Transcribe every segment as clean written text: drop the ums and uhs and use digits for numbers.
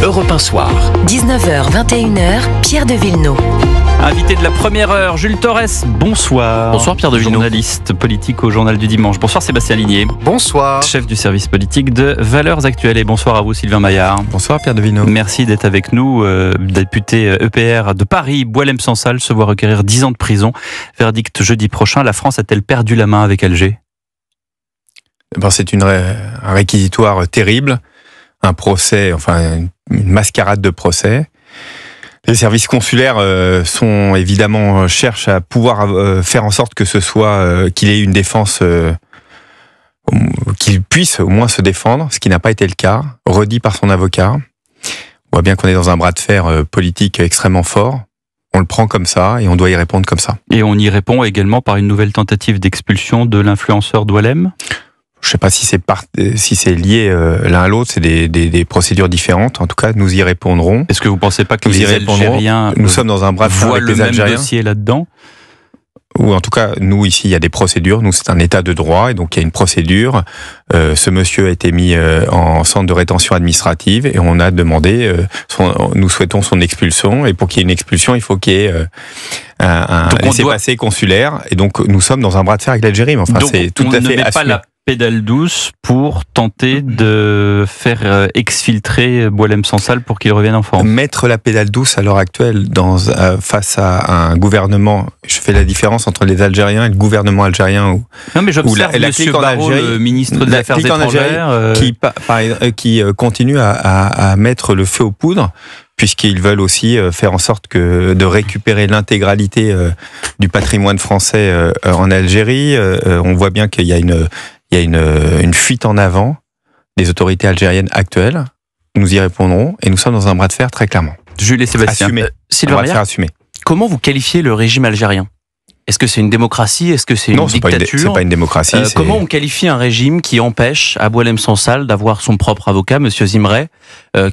Europe 1 Soir. 19h, 21h, Pierre de Villeneuve. Invité de la première heure, Jules Torres, bonsoir. Bonsoir Pierre de Villeneuve. Journaliste politique au Journal du Dimanche. Bonsoir Sébastien Ligné. Bonsoir. Chef du service politique de Valeurs Actuelles. Et bonsoir à vous Sylvain Maillard. Bonsoir Pierre de Villeneuve. Merci d'être avec nous. Député EPR de Paris, Boualem-Sansal se voit requérir 10 ans de prison. Verdict jeudi prochain. La France a-t-elle perdu la main avec Alger ? C'est un réquisitoire terrible. Un procès, une mascarade de procès. Les services consulaires cherchent à pouvoir faire en sorte que ce soit qu'il ait une défense, qu'il puisse au moins se défendre, ce qui n'a pas été le cas, redit par son avocat. On voit bien qu'on est dans un bras de fer politique extrêmement fort. On le prend comme ça et on doit y répondre comme ça. Et on y répond également par une nouvelle tentative d'expulsion de l'influenceur Doualem ? Je ne sais pas si c'est lié l'un à l'autre, c'est des procédures différentes. En tout cas, nous y répondrons. Est-ce que vous ne pensez pas que les Algériens nous sommes dans un bras de fer avec les Algériens, dossier là-dedans ? Ou en tout cas, nous ici, il y a des procédures. Nous, c'est un état de droit et donc il y a une procédure. Ce monsieur a été mis en centre de rétention administrative et on a demandé, nous souhaitons son expulsion. Et pour qu'il y ait une expulsion, il faut qu'il y ait un laissez-passer consulaire. Et donc, nous sommes dans un bras de fer avec l'Algérie. Mais enfin, c'est tout à fait assumé. Pédale douce pour tenter de faire exfiltrer Boualem-Sansal pour qu'il revienne en France. Mettre la pédale douce à l'heure actuelle face à un gouvernement, je fais la différence entre les Algériens et le gouvernement algérien. Non mais j'observe M. Barrot, le ministre des Affaires étrangères, qui continue à mettre le feu aux poudres, puisqu'ils veulent aussi faire en sorte de récupérer l'intégralité du patrimoine français en Algérie. On voit bien qu'il y a une fuite en avant des autorités algériennes actuelles. Nous y répondrons et nous sommes dans un bras de fer très clairement. Jules et Sébastien. Sylvain Maillard, comment vous qualifiez le régime algérien ? Est-ce que c'est une démocratie ? Est-ce que c'est une dictature ? Non, c'est pas une démocratie. Comment on qualifie un régime qui empêche à Boualem-Sansal d'avoir son propre avocat, Monsieur Zimré,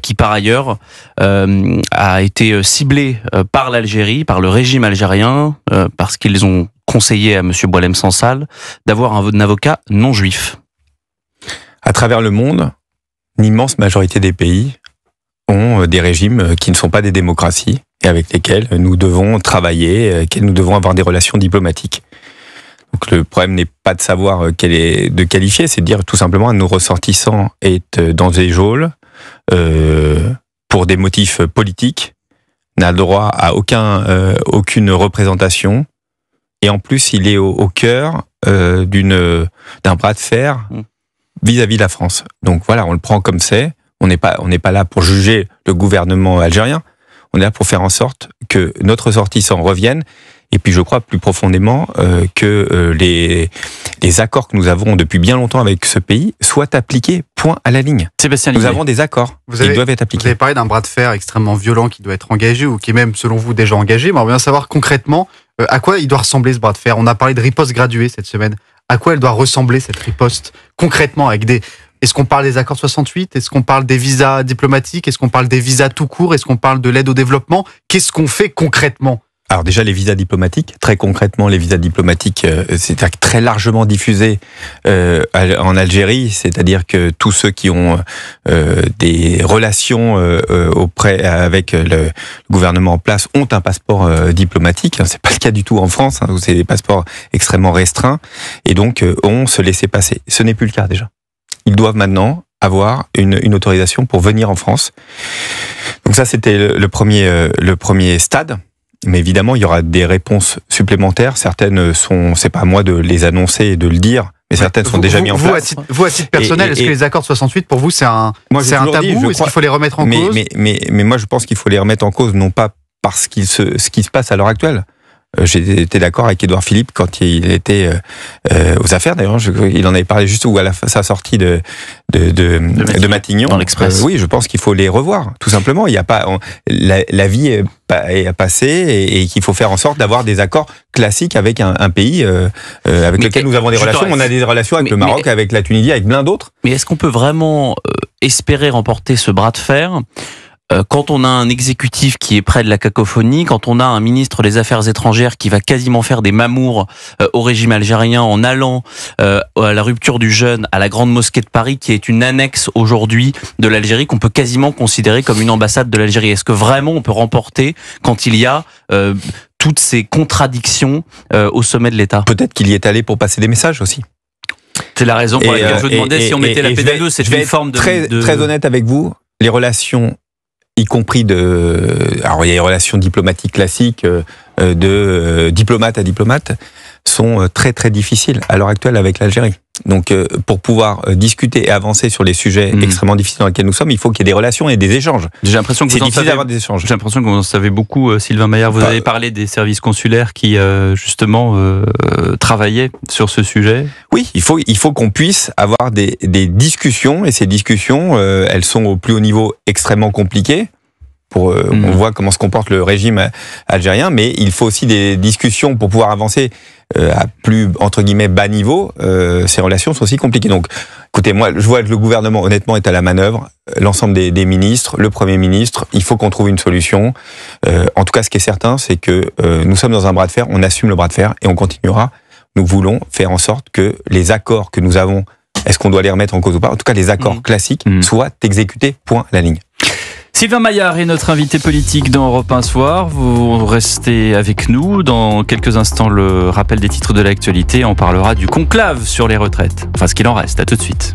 qui par ailleurs a été ciblé par l'Algérie, par le régime algérien, parce qu'ils ont conseillé à Monsieur Boualem-Sansal d'avoir un avocat non juif ? À travers le monde, l'immense majorité des pays ont des régimes qui ne sont pas des démocraties et avec lesquels nous devons travailler, avec lesquels nous devons avoir des relations diplomatiques. Donc le problème n'est pas de savoir de qualifier, c'est de dire tout simplement à nos ressortissants est dans des geôles pour des motifs politiques, n'a le droit à aucune représentation et en plus il est au cœur d'un bras de fer vis-à-vis de la France. Donc voilà, on le prend comme c'est. On n'est pas là pour juger le gouvernement algérien. On est là pour faire en sorte que notre ressortissant revienne. Et puis je crois plus profondément que les accords que nous avons depuis bien longtemps avec ce pays soient appliqués, point à la ligne. Sébastien Nous avons des accords qui doivent être appliqués. Vous avez parlé d'un bras de fer extrêmement violent qui doit être engagé ou qui est même, selon vous, déjà engagé. Mais on va bien savoir concrètement à quoi il doit ressembler ce bras de fer. On a parlé de riposte graduée cette semaine. À quoi elle doit ressembler cette riposte concrètement avec Est-ce qu'on parle des accords 68 ? Est-ce qu'on parle des visas diplomatiques ? Est-ce qu'on parle des visas tout court ? Est-ce qu'on parle de l'aide au développement ? Qu'est-ce qu'on fait concrètement ? Alors déjà les visas diplomatiques, très concrètement les visas diplomatiques, c'est très largement diffusé en Algérie, c'est-à-dire que tous ceux qui ont des relations avec le gouvernement en place ont un passeport diplomatique. C'est pas le cas du tout en France, où c'est des passeports extrêmement restreints et donc on se laissait passer. Ce n'est plus le cas déjà. Ils doivent maintenant avoir une autorisation pour venir en France. Donc ça c'était le premier stade. Mais évidemment, il y aura des réponses supplémentaires. Certaines c'est pas à moi de les annoncer et de le dire, mais certaines sont déjà mises en place. Vous, à titre personnel, est-ce que les accords de 68, pour vous, c'est un tabou ? Est-ce qu'il faut les remettre en cause ? Mais moi, je pense qu'il faut les remettre en cause, non pas parce ce qui se passe à l'heure actuelle. J'étais d'accord avec Édouard Philippe quand il était aux affaires. D'ailleurs, il en avait parlé juste à sa sortie de Matignon. Dans l'Express. Oui, je pense qu'il faut les revoir, tout simplement. Il y a pas la vie est passée et qu'il faut faire en sorte d'avoir des accords classiques avec un pays avec lequel nous avons des relations. On a des relations avec le Maroc, avec la Tunisie, avec plein d'autres. Mais est-ce qu'on peut vraiment espérer remporter ce bras de fer quand on a un exécutif qui est près de la cacophonie, quand on a un ministre des Affaires étrangères qui va quasiment faire des mamours au régime algérien en allant à la rupture du jeûne à la Grande Mosquée de Paris, qui est une annexe aujourd'hui de l'Algérie, qu'on peut quasiment considérer comme une ambassade de l'Algérie. Est-ce que vraiment on peut remporter quand il y a toutes ces contradictions au sommet de l'État? Peut-être qu'il y est allé pour passer des messages aussi. C'est la raison pour laquelle je demandais si on mettait la pédagogie. C'est une forme de... Très honnête avec vous, les relations, y compris alors il y a les relations diplomatiques classiques de diplomate à diplomate, sont très très difficiles à l'heure actuelle avec l'Algérie. Donc pour pouvoir discuter et avancer sur les sujets extrêmement difficiles dans lesquels nous sommes, il faut qu'il y ait des relations et des échanges. J'ai l'impression que c'est difficile d'avoir des échanges. J'ai l'impression que vous en savez beaucoup, Sylvain Maillard. Vous avez parlé des services consulaires qui justement travaillaient sur ce sujet. Oui, il faut qu'on puisse avoir des discussions, et ces discussions, elles sont au plus haut niveau extrêmement compliquées. On voit comment se comporte le régime algérien, mais il faut aussi des discussions pour pouvoir avancer à plus, entre guillemets, bas niveau. Ces relations sont aussi compliquées. Donc, écoutez, moi, je vois que le gouvernement, honnêtement, est à la manœuvre. L'ensemble des ministres, le Premier ministre, il faut qu'on trouve une solution. En tout cas, ce qui est certain, c'est que nous sommes dans un bras de fer, on assume le bras de fer et on continuera. Nous voulons faire en sorte que les accords que nous avons, est-ce qu'on doit les remettre en cause ou pas? En tout cas, les accords classiques soient exécutés, point, la ligne. Sylvain Maillard est notre invité politique dans Europe 1 Soir. Vous restez avec nous. Dans quelques instants, le rappel des titres de l'actualité. On parlera du conclave sur les retraites. Enfin, ce qu'il en reste. À tout de suite.